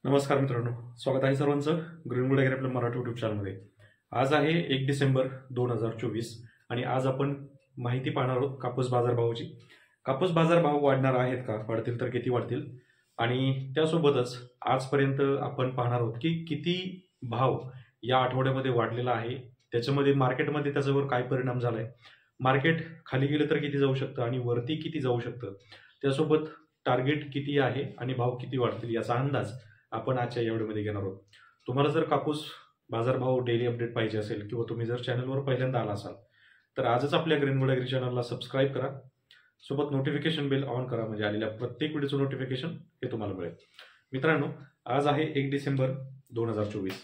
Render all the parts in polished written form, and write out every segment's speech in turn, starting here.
नमस्कार मित्रांनो, स्वागत आहे सर्वांचं ग्रीनवूड ॲग्री आपल्या मराठी यूट्यूब चॅनलमध्ये। आज आहे 1 डिसेंबर 2024 आणि आज आपण माहिती पाहणार आहोत कापूस बाजारभावाची। कापूस बाजारभाव वाढणार आहेत का, वाढतील तर किती वाढतील, आणि त्यासोबतच आजपर्यंत आपण पाहणार आहोत की किती भाव या आठवड्यामध्ये वाढलेला आहे, त्याच्यामध्ये मार्केटमध्ये त्याच्यावर काय परिणाम झालाय, मार्केट खाली गेलं तर किती जाऊ शकतं आणि वरती किती जाऊ शकतं, त्यासोबत टार्गेट किती आहे आणि भाव किती वाढतील याचा अंदाज आपण आजच्या या व्हिडिओमध्ये घेणार आहोत। तुम्हाला जर कापूस बाजारभाव डेली अपडेट पाहिजे असेल किंवा तुम्ही जर चॅनलवर पहिल्यांदा आला असाल तर आजच आपल्या ग्रीनवूड ॲग्री चॅनलला सबस्क्राईब करा, सोबत नोटिफिकेशन बेल ऑन करा, म्हणजे आलेल्या प्रत्येक व्हिडिओचं नोटिफिकेशन हे तुम्हाला मिळेल। मित्रांनो, आज आहे 1 डिसेंबर 2024।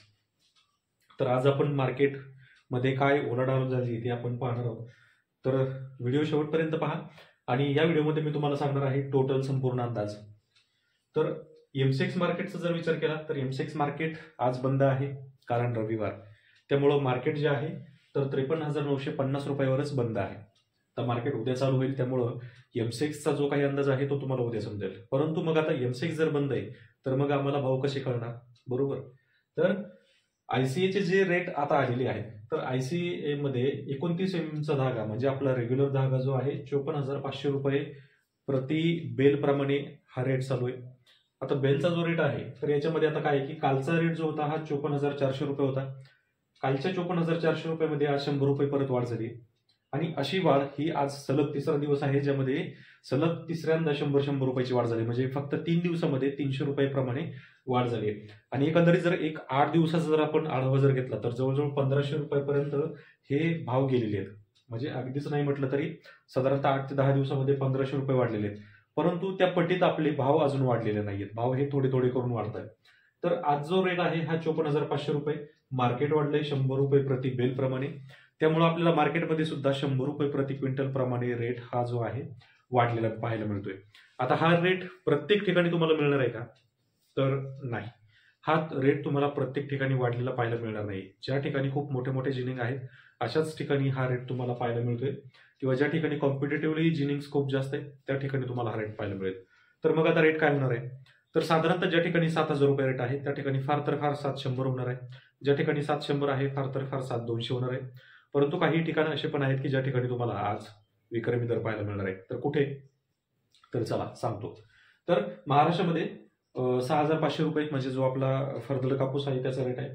तर आज आपण मार्केटमध्ये काय उलाढाल झाली ते आपण पाहणार आहोत, तर व्हिडिओ शेवटपर्यंत पहा। आणि या व्हिडिओमध्ये मी तुम्हाला सांगणार आहे टोटल संपूर्ण अंदाज। तर एमसेक्स मार्केटचा जर विचार केला तर एमसेक्स मार्केट आज बंद आहे, कारण रविवार, त्यामुळं मार्केट जे आहे तर 53,950 रुपयावरच बंद आहे। तर मार्केट उद्या चालू होईल, त्यामुळं एमसेक्सचा जो काही अंदाज आहे तो तुम्हाला उद्या समजेल। परंतु मग आता एमसेक्स जर बंद आहे तर मग आम्हाला भाव कसे कळणार, बरोबर? तर आयसीएचे जे रेट आता आलेले आहेत, तर आयसीए मध्ये 29 चा धागा म्हणजे आपला रेग्युलर धागा जो आहे 54,500 रुपये प्रति बेल प्रमाणे हा रेट चालू आहे। आता बेलचा जो रेट आहे तर याच्यामध्ये आता काय आहे की कालचा रेट जो होता हा 54,400 रुपये होता। कालच्या 54,400 रुपयामध्ये आज 100 रुपये परत वाढ झाली, आणि अशी वाढ ही आज सलग तिसरा दिवस आहे ज्यामध्ये सलग तिसऱ्यांदा 100 रुपयाची वाढ झाली, म्हणजे फक्त 3 दिवसामध्ये 300 रुपयाप्रमाणे वाढ झाली आहे। आणि एकंदरीत जर 8 दिवसाचा जर आपण आढावा जर घेतला तर जवळजवळ 1,500 रुपयापर्यंत हे भाव गेलेले आहेत, म्हणजे अगदीच नाही म्हटलं तरी साधारणतः 8 ते 10 दिवसामध्ये 1,500 रुपये वाढलेले आहेत। परंतु त्या पटीत आपले भाव अजून वाढलेले नाहीयेत, भाव हे थोडे थोडे करून वाढत आहेत। तर आज जो रेट आहे हा 54,500 रुपये, मार्केट वाढलंय 100 रुपये प्रति बेल प्रमाणे, त्यामुळे आपल्याला मार्केटमध्ये सुद्धा 100 रुपये प्रति क्विंटल प्रमाणे रेट हा जो आहे वाढलेला पाहायला मिळतोय। आता हा रेट प्रत्येक ठिकाणी तुम्हाला मिळणार आहे का, तर नाही, हा रेट तुम्हाला प्रत्येक ठिकाणी वाढलेला पाहायला मिळणार नाही। ज्या ठिकाणी खूप मोठे मोठे जिनिंग आहेत अशाच ठिकाणी हा रेट तुम्हाला पाहायला मिळतोय, किंवा ज्या ठिकाणी कॉम्पिटेटिव्हली जिनिंग स्कोप जास्त आहे त्या ठिकाणी तुम्हाला हा रेट पाहायला मिळेल। तर मग आता रेट काय होणार आहे, तर साधारणतः ज्या ठिकाणी 7,000 रुपये रेट आहे त्या ठिकाणी फार तर फार 700 होणार आहे, ज्या ठिकाणी 700 आहे फार तर फार 7,200 होणार आहे। परंतु काही ठिकाणं असे पण आहेत की ज्या ठिकाणी तुम्हाला आज विक्रमी दर पाहायला मिळणार आहे। तर कुठे, तर चला सांगतो। तर महाराष्ट्रामध्ये 6,500 रुपये म्हणजे जो आपला फरदड कापूस आहे त्याचा रेट आहे,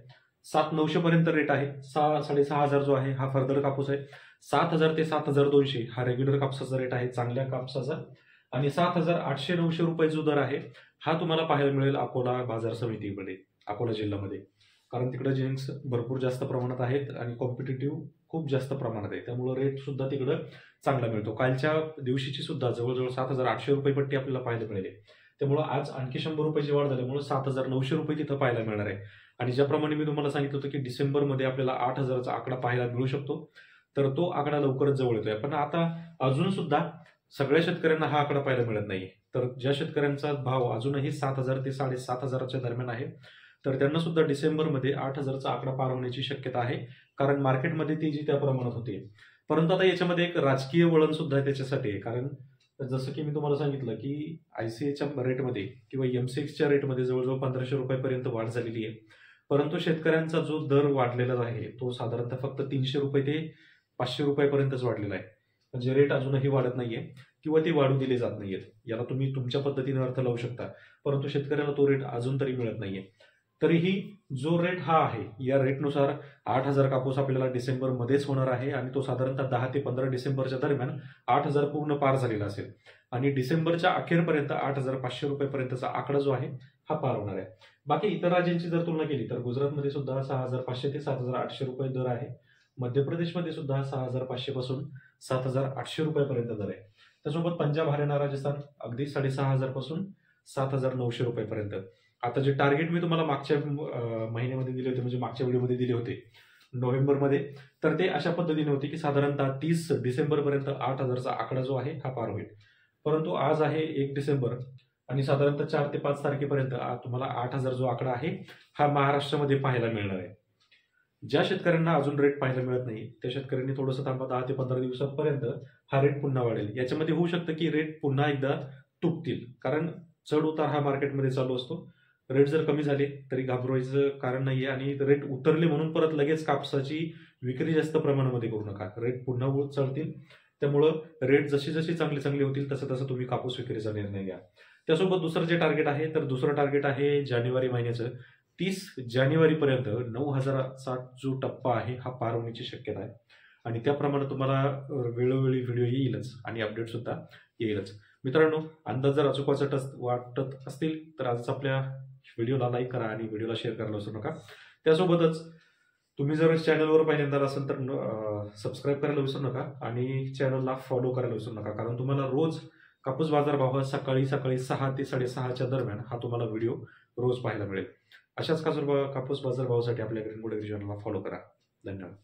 7,900 पर्यंत रेट आहे, 6,500 जो आहे हा फरदड कापूस आहे, 7,000 ते 7,200 हा रेग्युलर कापसाचा रेट आहे चांगल्या कापसाचा, आणि 7,800-900 रुपये जो दर आहे हा तुम्हाला पाहायला मिळेल अकोला बाजार समितीमध्ये, अकोला जिल्ह्यामध्ये, कारण तिकडे जिनिंग्स भरपूर जास्त प्रमाणात आहेत आणि कॉम्पिटेटिव्ह खूप जास्त प्रमाणात आहे, त्यामुळे रेट सुद्धा तिकडं चांगला मिळतो। कालच्या दिवशीची सुद्धा जवळजवळ 7,800 रुपये पट्टी आपल्याला पाहायला मिळेल, त्यामुळे आज आणखी 100 रुपयाची वाढ झाल्यामुळे 7,900 रुपये तिथं पाहायला मिळणार आहे। आणि ज्याप्रमाणे मी तुम्हाला सांगितलं होतं की डिसेंबरमध्ये आपल्याला 8,000चा आकडा पाहायला मिळू शकतो, तर तो आकडा लवकरच जवळ येतोय। पण आता अजून सुद्धा सगळ्या शेतकऱ्यांना हा आकडा पाहायला मिळत नाही, तर ज्या शेतकऱ्यांचा भाव अजूनही 7,000 ते 7,500च्या दरम्यान आहे तर त्यांना सुद्धा डिसेंबरमध्ये 8,000चा आकडा पार होण्याची शक्यता आहे, कारण मार्केटमध्ये तेजी त्या प्रमाणात होते। परंतु आता याच्यामध्ये एक राजकीय वळण सुद्धा त्याच्यासाठी आहे, कारण जसं की मी तुम्हाला सांगितलं की आयसीएच्या रेटमध्ये किंवा एमसेक्सच्या रेटमध्ये जवळजवळ 1,500 रुपयापर्यंत वाढ झालेली आहे, परंतु शेतकऱ्यांचा जो दर वाढलेला आहे तो साधारणतः फक्त 300 रुपये ते 500 रुपयापर्यंतच वाढलेला आहे, म्हणजे रेट अजूनही वाढत नाहीये किंवा ते वाढू दिले जात नाहीयेत। याला तुम्ही तुमच्या पद्धतीने अर्थ लावू शकता, परंतु शेतकऱ्याला तो रेट अजून तरी मिळत नाहीये। तरीही जो रेट हा आहे या रेटनुसार 8,000 कापूस आपल्याला डिसेंबरमध्येच होणार आहे, आणि तो साधारणतः 10 ते 15 डिसेंबरच्या दरम्यान 8,000 पूर्ण पार झालेला असेल, आणि डिसेंबरच्या अखेरपर्यंत 8,500 रुपयेपर्यंतचा आकडा जो आहे हा पार होणार आहे। बाकी इतर राज्यांची जर तुलना केली तर गुजरातमध्ये सुद्धा 6,500 ते 7,800 रुपये दर आहे, मध्य प्रदेशमध्ये सुद्धा 6,500 पासून 7,800 रुपयापर्यंत दर आहे, त्यासोबत पंजाब, हरियाणा, राजस्थान अगदी 6,500 पासून 7,900 रुपयेपर्यंत। आता जे टार्गेट मी तुम्हाला मागच्या महिन्यामध्ये दिले होते, म्हणजे मागच्या व्हिडिओमध्ये दिले होते नोव्हेंबरमध्ये, तर ते अशा पद्धतीने होते की साधारणतः 30 डिसेंबरपर्यंत 8,000चा आकडा जो आहे हा पार होईल। परंतु आज आहे 1 डिसेंबर आणि साधारणतः 4 ते 5 तारखेपर्यंत तुम्हाला 8,000 जो आकडा आहे हा महाराष्ट्रामध्ये पाहायला मिळणार आहे। ज्या शेतकऱ्यांना अजून रेट पाहायला मिळत नाही त्या शेतकऱ्यांनी थोडंसं थांबा, 10 ते 15 दिवसांपर्यंत हा रेट पुन्हा वाढेल। याच्यामध्ये होऊ शकतं की रेट पुन्हा एकदा तुटतील, कारण चढ उतार हा मार्केटमध्ये चालू असतो, रेट जर कमी झाले तरी घाबरवायचं कारण नाहीये आणि रेट उतरले म्हणून परत लगेच कापसाची विक्री जास्त प्रमाणामध्ये करू नका. रेट पुन्हा चढतील, त्यामुळं रेट जशी जशी चांगली होतील तसं तसं तुम्ही कापूस विक्रीचा निर्णय घ्या. त्यासोबत दुसरं जे टार्गेट आहे, तर दुसरं टार्गेट आहे जानेवारी महिन्याचं 30 जानेवारीपर्यंत 9,000चा जो टप्पा आहे हा पार होण्याची शक्यता आहे आणि त्याप्रमाणे तुम्हाला वेळोवेळी व्हिडिओ येईलच आणि अपडेट सुद्धा येईलच. मित्रांनो, अंदाज जर अचूक वाटत असतील तर आजच आपल्या व्हिडिओला लाईक करा आणि व्हिडिओला शेअर करायला विसरू नका. त्यासोबतच तुम्ही जर चॅनलवर पहिल्यांदा असाल तर सबस्क्राईब करायला विसरू नका आणि चॅनलला फॉलो करायला विसरू नका, कारण तुम्हाला रोज कापूस बाजार भाव सकाळी 6 ते 6:30च्या दरम्यान हा तुम्हाला व्हिडिओ रोज पाहायला मिळेल. अशाच कापूस बाजार भावासाठी आपल्या ग्रीन गुड चॅनलला फॉलो करा. धन्यवाद.